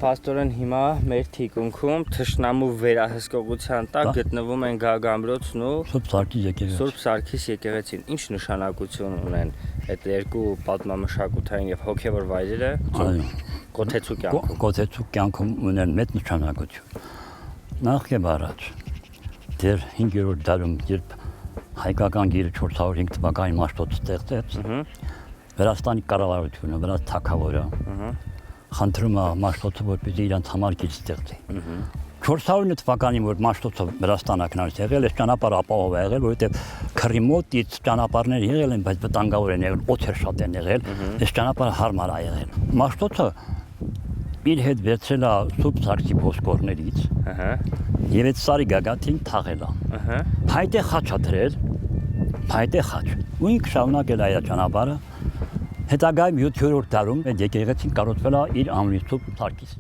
Փաստորեն հիմա մեր թիկունքում թշնամու վերահսկողության տակ գտնվում են Գագամրոցն ու Սուրբ Սարգիս եկեղեցին։ Ինչ նշանակություն ունեն այդ երկու պատմամշակութային եւ հոգեվոր վայրերը Կոթեցու կյանքում։ Կոթեցու կյանքում ունեն մեծ նշանակություն։ Նախ եւ առաջ դեռ 5-րդ դարում, երբ հայկական գիրը 405 թվականին Մաշտոց ստեղծեց, Վրաստանի կառավարությունը, Վրաց թագավորը խնդրում է Մաշտոցը, որպեսզի իրենց համար գիր ստեղծի։ 409 թվականին, որ Մաշտոցը Վրաստանակնարից եղել, այս ճանապարհը ապահով է եղել, որովհետև քրի մոտից ճանապարհներ եղել են, բայց վտանգավոր են եղել, օդեր շատ են եղել, այս ճանապարհը հարմար է եղել։ Մաշտոցը իր հետ վերցրել է Սուրբ Սարգսի ոսկորներից, եւ այդ սարի գագաթին թաղել է։ Փայտե խաչ է դրել, փայտե խաչ։ Ու ինքը շարունակել է այդ ճանապարհը։ Հետագայում 7-րդ դարում այդ եկեղեցին կառուցվել է իր անունից Սուրբ Սարգիս։